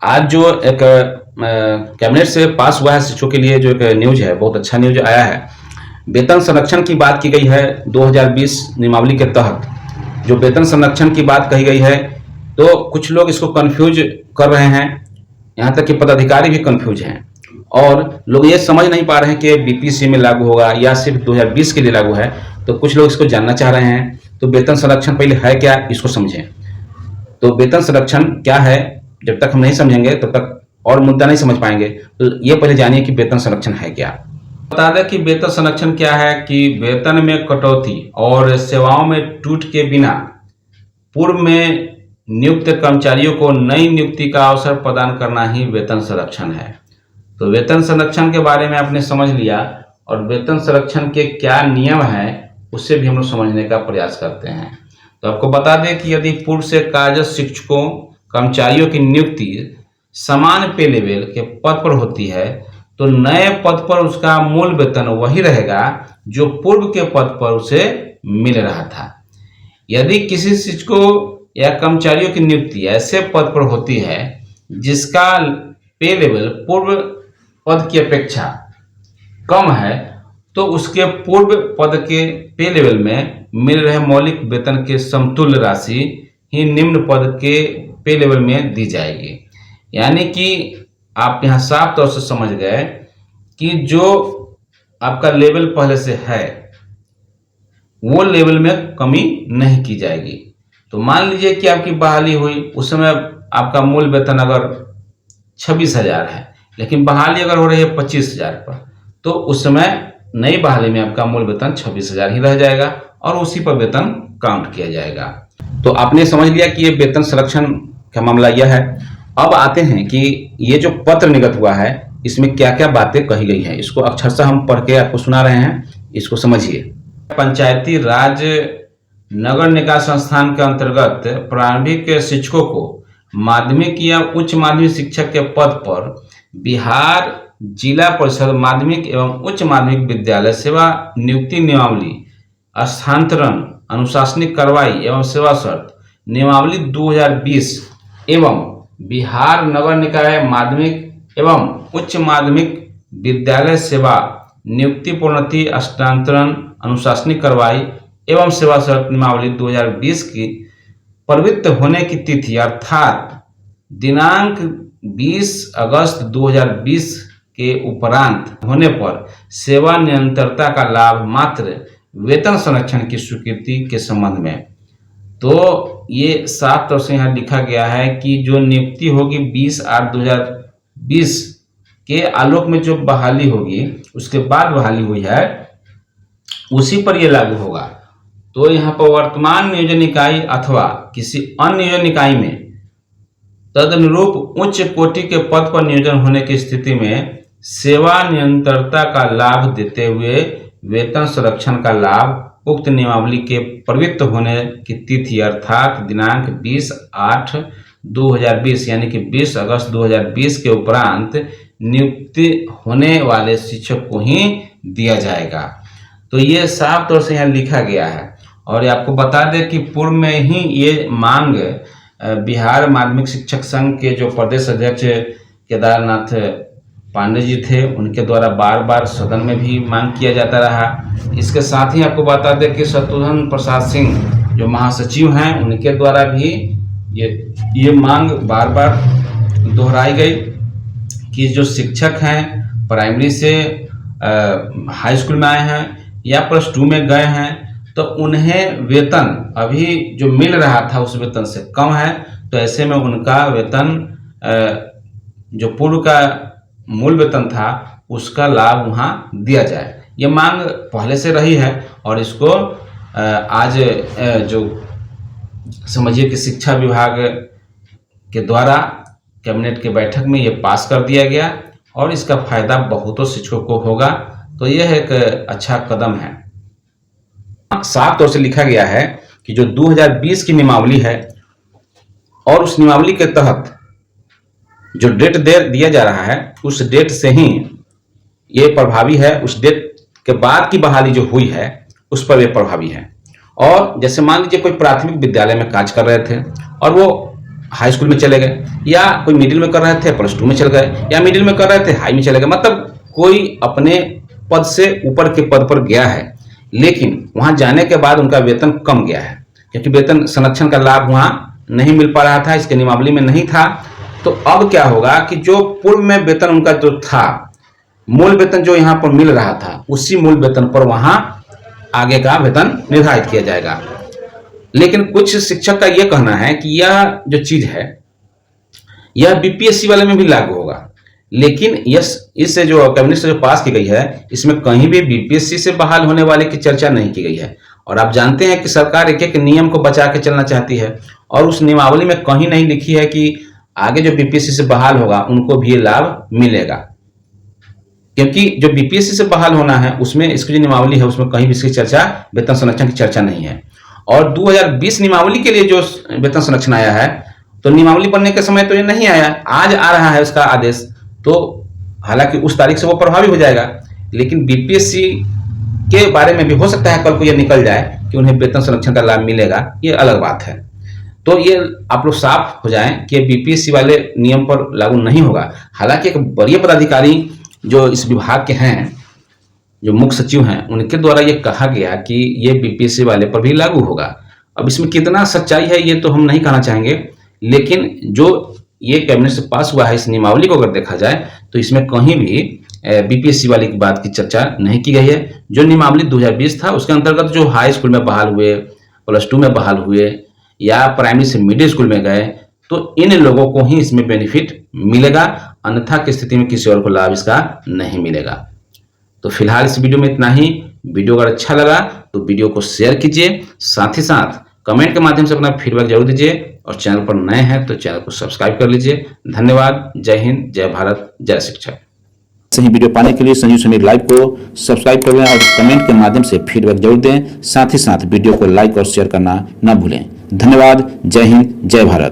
आज जो एक कैबिनेट से पास हुआ है शिक्षकों के लिए, जो एक न्यूज है, बहुत अच्छा न्यूज आया है। वेतन संरक्षण की बात की गई है 2020 नियमावली के तहत। जो वेतन संरक्षण की बात कही गई है, तो कुछ लोग इसको कंफ्यूज कर रहे हैं, यहाँ तक कि पदाधिकारी भी कंफ्यूज हैं और लोग ये समझ नहीं पा रहे हैं कि बीपीसी में लागू होगा या सिर्फ 2020 के लिए लागू है। तो कुछ लोग इसको जानना चाह रहे हैं। तो वेतन संरक्षण पहले है क्या, इसको समझें। तो वेतन संरक्षण क्या है, जब तक हम नहीं समझेंगे तब तक और मुद्दा नहीं समझ पाएंगे। तो ये पहले जानिए कि वेतन संरक्षण है क्या। बता दें कि वेतन संरक्षण क्या है कि वेतन में कटौती और सेवाओं में टूट के बिना पूर्व में नियुक्त कर्मचारियों को नई नियुक्ति का अवसर प्रदान करना ही वेतन संरक्षण है। तो वेतन संरक्षण के बारे में आपने समझ लिया, और वेतन संरक्षण के क्या नियम हैं उससे भी हम लोग समझने का प्रयास करते हैं। तो आपको बता दें कि यदि पूर्व से कार्यरत शिक्षकों कर्मचारियों की नियुक्ति समान पे लेवल के पद पर होती है, तो नए पद पर उसका मूल वेतन वही रहेगा जो पूर्व के पद पर उसे मिल रहा था। यदि किसी शिक्षकों या कर्मचारियों की नियुक्ति ऐसे पद पर होती है जिसका पे लेवल पूर्व पद की अपेक्षा कम है, तो उसके पूर्व पद के पे लेवल में मिल रहे मौलिक वेतन के समतुल्य राशि ही निम्न पद के पे लेवल में दी जाएगी। यानी कि आप यहाँ साफ तौर से समझ गए कि जो आपका लेवल पहले से है वो लेवल में कमी नहीं की जाएगी। तो मान लीजिए कि आपकी बहाली हुई, उस समय आपका मूल वेतन अगर 26,000 है, लेकिन बहाली अगर हो रही है 25,000 पर, तो उस समय नई बहाली में आपका मूल वेतन 26,000 ही रह जाएगा और उसी पर वेतन काउंट किया जाएगा। तो आपने समझ लिया कि ये वेतन संरक्षण का मामला यह है। अब आते हैं कि ये जो पत्र निर्गत हुआ है इसमें क्या क्या बातें कही गई हैं, इसको अक्षरशः हम पढ़ के आपको सुना रहे हैं, इसको समझिए। पंचायती राज नगर निकाय संस्थान के अंतर्गत प्रारंभिक शिक्षकों को माध्यमिक या उच्च माध्यमिक शिक्षक के पद पर बिहार जिला परिषद माध्यमिक एवं उच्च माध्यमिक विद्यालय सेवा नियुक्ति नियमावली, स्थानांतरण, अनुशासनिक कार्रवाई एवं सेवा शर्त नियमावली 2020 एवं बिहार नगर निकाय माध्यमिक एवं उच्च माध्यमिक विद्यालय सेवा नियुक्ति, प्रोन्नति, स्थानांतरण, अनुशासनिक कार्रवाई एवं सेवा शर्त नियमावली 2020 की प्रवृत्त होने की तिथि अर्थात दिनांक 20 अगस्त 2020 के उपरांत होने पर सेवा निरंतरता का लाभ मात्र वेतन संरक्षण की स्वीकृति के संबंध में। तो ये साफ तौर से यहाँ लिखा गया है कि जो नियुक्ति होगी 20/8/2020 के आलोक में जो बहाली होगी, उसके बाद बहाली हुई है, उसी पर यह लागू होगा। तो यहाँ पर वर्तमान नियोजन इकाई अथवा किसी अन्य नियोजन इकाई में तदनुरूप उच्च कोटि के पद पर नियोजन होने की स्थिति में सेवा निरंतरता का लाभ देते हुए वेतन संरक्षण का लाभ उक्त नियमावली के प्रवृत्त होने की तिथि अर्थात दिनांक 20/8/2020 यानी कि 20 अगस्त 2020 के उपरांत नियुक्ति होने वाले शिक्षक को ही दिया जाएगा। तो ये साफ तौर से यहाँ लिखा गया है। और आपको बता दें कि पूर्व में ही ये मांग बिहार माध्यमिक शिक्षक संघ के जो प्रदेश अध्यक्ष केदारनाथ पांडे जी थे, उनके द्वारा बार बार सदन में भी मांग किया जाता रहा। इसके साथ ही आपको बता दें कि शत्रुघ्न प्रसाद सिंह जो महासचिव हैं, उनके द्वारा भी ये मांग बार बार दोहराई गई कि जो शिक्षक हैं प्राइमरी से हाई स्कूल में आए हैं या +2 में गए हैं, तो उन्हें वेतन अभी जो मिल रहा था उस वेतन से कम है। तो ऐसे में उनका वेतन जो पूर्व का मूल वेतन था उसका लाभ वहाँ दिया जाए। ये मांग पहले से रही है और इसको आज जो समझिए कि शिक्षा विभाग के द्वारा कैबिनेट के बैठक में ये पास कर दिया गया और इसका फायदा बहुतों शिक्षकों को होगा। तो यह एक अच्छा कदम है। साफ तौर से लिखा गया है कि जो 2020 की नियमावली है और उस नियमावली के तहत जो डेट दिया जा रहा है उस डेट से ही ये प्रभावी है। उस डेट के बाद की बहाली जो हुई है उस पर ये प्रभावी है। और जैसे मान लीजिए कोई प्राथमिक विद्यालय में कार्य कर रहे थे और वो हाई स्कूल में चले गए, या कोई मिडिल में कर रहे थे प्लस 2 में चल गए, या मिडिल में कर रहे थे हाई में चले गए। मतलब कोई अपने पद से ऊपर के पद पर गया है, लेकिन वहां जाने के बाद उनका वेतन कम गया है, क्योंकि वेतन संरक्षण का लाभ वहां नहीं मिल पा रहा था, इसके नियमावली में नहीं था। तो अब क्या होगा कि जो पूर्व में वेतन उनका जो था, मूल वेतन जो यहाँ पर मिल रहा था, उसी मूल वेतन पर वहां आगे का वेतन निर्धारित किया जाएगा। लेकिन कुछ शिक्षक का यह कहना है कि यह जो चीज है यह बीपीएससी वाले में भी लागू होगा, लेकिन इससे जो कैबिनेट से जो पास की गई है, इसमें कहीं भी बीपीएससी से बहाल होने वाले की चर्चा नहीं की गई है। और आप जानते हैं कि सरकार एक एक नियम को बचा के चलना चाहती है, और उस नियमावली में कहीं नहीं लिखी है कि आगे जो बीपीएससी से बहाल होगा उनको भी लाभ मिलेगा। क्योंकि जो बीपीएससी से बहाल होना है उसमें इसकी जो नियमावली है उसमें कहीं भी इसकी चर्चा, वेतन संरक्षण की चर्चा नहीं है। और 2020 नियमावली के लिए जो वेतन संरक्षण आया है, तो नियमावली बनने के समय तो ये नहीं आया, आज आ रहा है उसका आदेश। तो हालांकि उस तारीख से वो प्रभावी हो जाएगा, लेकिन बीपीएससी के बारे में भी हो सकता है कल को ये निकल जाए कि उन्हें वेतन संरक्षण का लाभ मिलेगा, ये अलग बात है। तो ये आप लोग साफ हो जाएं कि बीपीएससी वाले नियम पर लागू नहीं होगा। हालांकि एक वरीय पदाधिकारी जो इस विभाग के हैं, जो मुख्य सचिव हैं, उनके द्वारा ये कहा गया कि ये बीपीएससी वाले पर भी लागू होगा। अब इसमें कितना सच्चाई है ये तो हम नहीं कहना चाहेंगे, लेकिन जो ये कैबिनेट से पास हुआ है इस नियमावली को अगर देखा जाए तो इसमें कहीं भी बीपीएससी वाली की बात की चर्चा नहीं की गई है। जो नियमावली 2020 था उसके अंतर्गत जो हाई स्कूल में बहाल हुए, प्लस 2 में बहाल हुए, या प्राइमरी से मिडिल स्कूल में गए, तो इन लोगों को ही इसमें बेनिफिट मिलेगा, अन्यथा की स्थिति में किसी और को लाभ इसका नहीं मिलेगा। तो फिलहाल इस वीडियो में इतना ही। वीडियो अगर अच्छा लगा तो वीडियो को शेयर कीजिए, साथ ही साथ कमेंट के माध्यम से अपना फीडबैक जरूर दीजिए, और चैनल पर नए हैं तो चैनल को सब्सक्राइब कर लीजिए। धन्यवाद। जय हिंद, जय भारत, जय शिक्षक। सही वीडियो पाने के लिए संजीव समीर लाइव को सब्सक्राइब कर लें और कमेंट के माध्यम से फीडबैक जरूर दें। साथ ही साथ वीडियो को लाइक और शेयर करना न भूलें। धन्यवाद। जय हिंद, जय भारत।